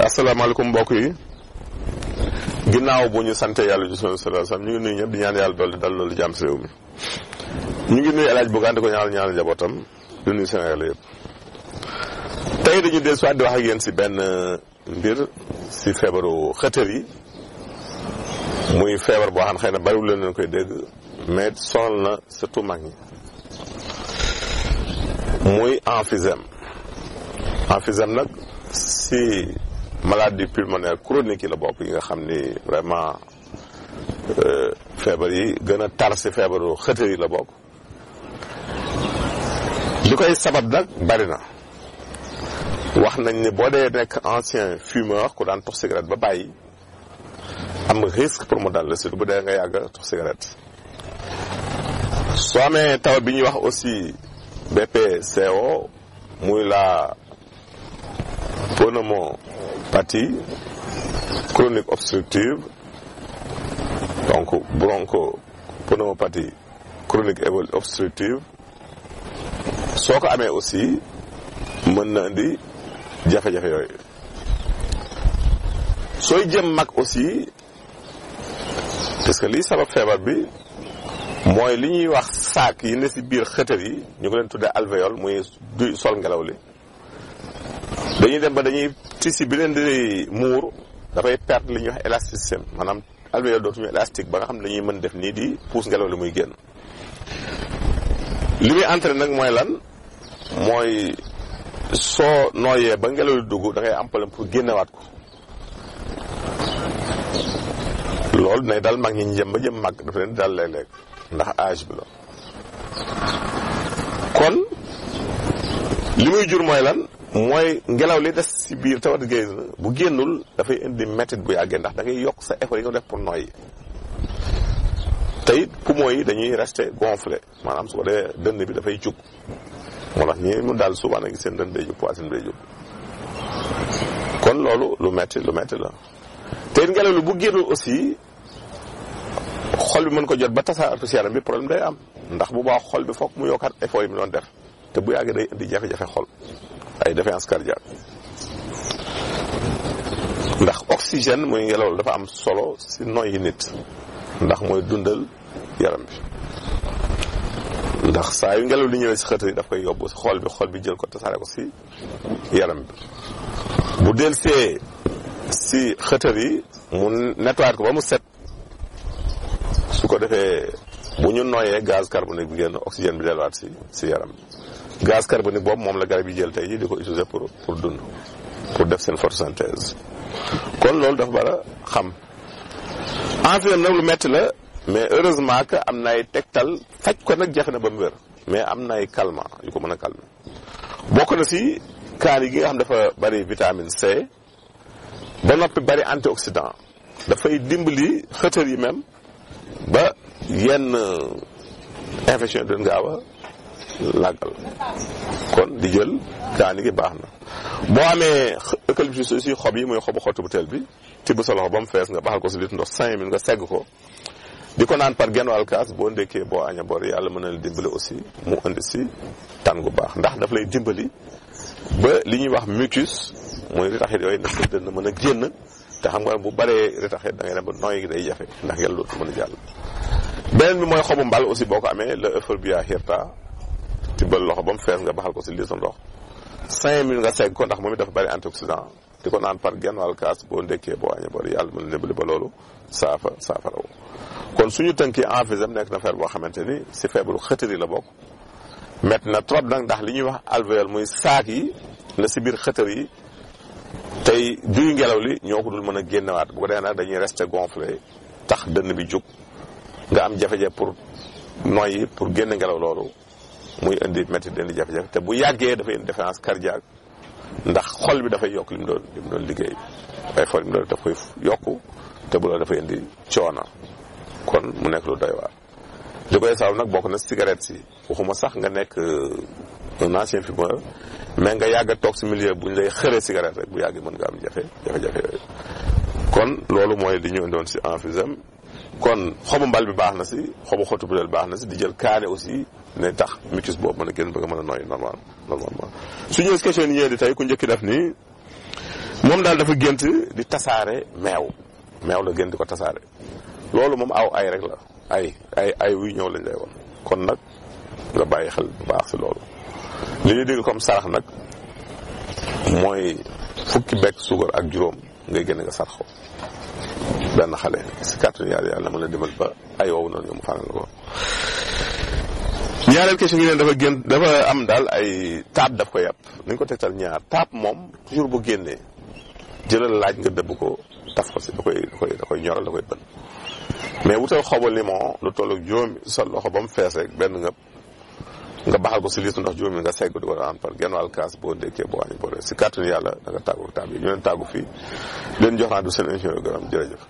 asalaamaaleykum mbokk yi ginnaaw bu ñu sante yàlla sallallahu alayhi wasallam ñu ngi nuyu ñëpp di ñaan yàlla dolli dal loolu jàmm si réew mi ñu ngi nuyu El Hadj Bougane di ko ñaanal njabootam di nuyu Sénégal yëpp. tey dañu del soit di wax ak yéen si benn mbir si feebaru xëtër yi muy feebar boo xam xëy na bariwul leen koy dégg mais sonal na surtout mag ñi muy emphysème. emphysème nag si maladie pulmonaire chronique yi la bokk yi nga xam ni vraiment feebar yi gën a tar si feebaru xëtër yi la bokk. li koy sabab nag bari na wax nañ ni boo dee nekk ancien fumeur ku daan tox cigarette ba bàyyi am risque pour mu dal la surtout bu dee nga yàgg tox cigarette. soo amee tawat bi ñuy wax aussi BPCO muy la pneumopathie chronique obstructive donc bronchopneumopathie chronique obstructive soo ko amee aussi mën na indi jafe-jafe yooyu. sooy jëm mag aussi parce que lii sabab feebar bi mooy li ñuy wax saak yi ne ci biir xëtër yi ñu ko leen tuddee alvéole muy du sol ngelaw li dañuy dem ba dañuy tissu bi leen di muur dafay perdre li ñuy wax élasticité maanaam alvéole dootuñu élastique ba nga xam ne dañuy mën def nii di pousse ngelaw li muy génn. li muy entraîné nag mooy lan mooy soo nooyee ba ngelaw li dugg da ngay am problème pour génnewaat ko. loolu dinay dal mag ñi ñu jëm ba jëm mag dafa leen dal léeg-léeg ndax âge bi la. kon li muy jur mooy lan mooy ngelaw li des ci biir tawat géej bu génnul dafay indi métit bu yàggee ndax da ngay yokk sa effort yi nga def pour noyyi. te it poumons yi dañuy rester gonflé maanaam su ko dee dënn bi dafay jug moo tax ñi mu daal souvent nag seen dënn day jug poitrine day jug. kon loolu lu metti la te it ngelaw li bu génnul aussi xol bi mën ko jot ba tasaaratu ci yaram bi problème day am ndax bu baax xol bi foog mu yokkaat effort yi mu doon def te bu yàggee day indi jafe-jafe xol ay défaillance cardiaque. ndax oxygène muy ngelaw dafa am solo ci noyyi nit ndax mooy dundal yaram bi ndax saa yu ngelaw li ñëwee ci xëtër yi daf koy yóbbu ci xol bi jël ko tasaare ko ci yaram bi bu delsee ci xëtër yi mu nettoyé ko ba mu set su ko defee bu ñu noyyee gaz carbonique bi génn oxygène bi delluwaat ci yaram bi gaz carbonique boobu moom la garab yi jël tey jii di ko utiliser pour dund pour def seen photosynthèse. kon loolu dafa bara xam emphysème nag lu metti la mais heureusement que am na ay tegtal faj ko nag jafe na ba mu wér mais am na ay calmant yu ko mën a calmer bokk na ci kaani gi nga xam dafa bari vitamine C ba noppi bari antioxydant dafay dimbali xëtër yi même ba yenn infection yi doon gaaw a làggal kon di jël kaani gi baax na. boo amee eucalyptus aussi xob yi muy xobu xottu butéel bi tibb sa loxo ba mu fees nga baxal ko ci litre ndox 5 minutes nga segg ko di ko naan par genn wàll kaas boo ndekkee boo aña bor yàlla mën na la dimbali aussi mu indi ci tan gu baax ndax daf lay dimbali ba li ñuy wax mucus mooy ritaxit yooyu na sa dënn mën a génn te xam nga bu baree ritaxit da ngay dem ba nooy gi day jafe ndax ngelaw dootu mën a jàll. beneen bi mooy xobu mbal aussi boo ko amee la Euphorbia hirta tibbal loxo ba mu fees nga baxal ko ci litre ndox 5 minutes nga segg ko ndax moom it dafa bari antioxydant di ko naan par genn wàll kaas boo ndekkee boo añee bor yàlla mën na dimbali ba loolu saafara kon suñu tënkee emphysème nekk na feebar boo xamante ni ci feebaru xëtër yi la bokk. metti na trop nag ndax li ñuy wax alvéole muy saak yi la ci biir xëtër yi tey duy ngelaw li ñoo ko dul mën a génnewaat bu ko defee nag dañuy rester gonflé tax dënn bi jug nga am jafe-jafe pour noyyi pour génne ngelaw loolu muy indi métti indi jafe-jafe te bu yàggee dafay indi défaillance cardiaque ndax xol bi dafay yokk li mu doon liggéey ay fol li mu doon daf koy yokku te bu la dafay indi coono kon mu nekk lu doy waar. li koy sabab nag bokk na cigarette si waxuma sax nga nekk un ancien fumeur mais nga yàgg a toog ci milieu bu ñu lay xëree cigarette rek bu yàggee mën nga am jafe-jafe yooyu. kon loolu mooy li ñu indoon ci emphysème kon xobu mbal bi baax na ci xobu xottu butéel baax na ci di jël kaane aussi ne tax mucus boobu mën a génn ba nga mën a noyyi normalement su ñëwee question yi ñëwee di tey ku njëkki def nii moom daal dafa gént di tasaare meew la gént di ko tasaare loolu moom aw ay rek la ay wuy ñëw lañ lay woon kon nag nga bàyyi xel bu baax si loolu li ñuy dégg comme sarax nag mooy fukki bekk suukar ak juróom ngay génne nga sarxo benn xale si kàttanu yàlla mën a demal ba ay woowu noonu mu fanal ko ñaareel question ngi leen dafa am daal ay taab daf ko yàpp nañ ko tegtal ñaar taab moom toujours bu génnee jëlal laaj nga dëbb ko taf ko si da koy ñoral da koy bën mais wutal xobu limon lu toll ak juróomi sa loxo ba mu fees rek benn nga baxal ko si liisu ndox juróomi nga segg di ko daan par genn wàll kaas boo ndékkee boo wàññi boo dee si kàttanu yàlla da nga tàggu taab yi ñu leen tàggu fii leen jox naa du seen émission yu gërëm jërëjëf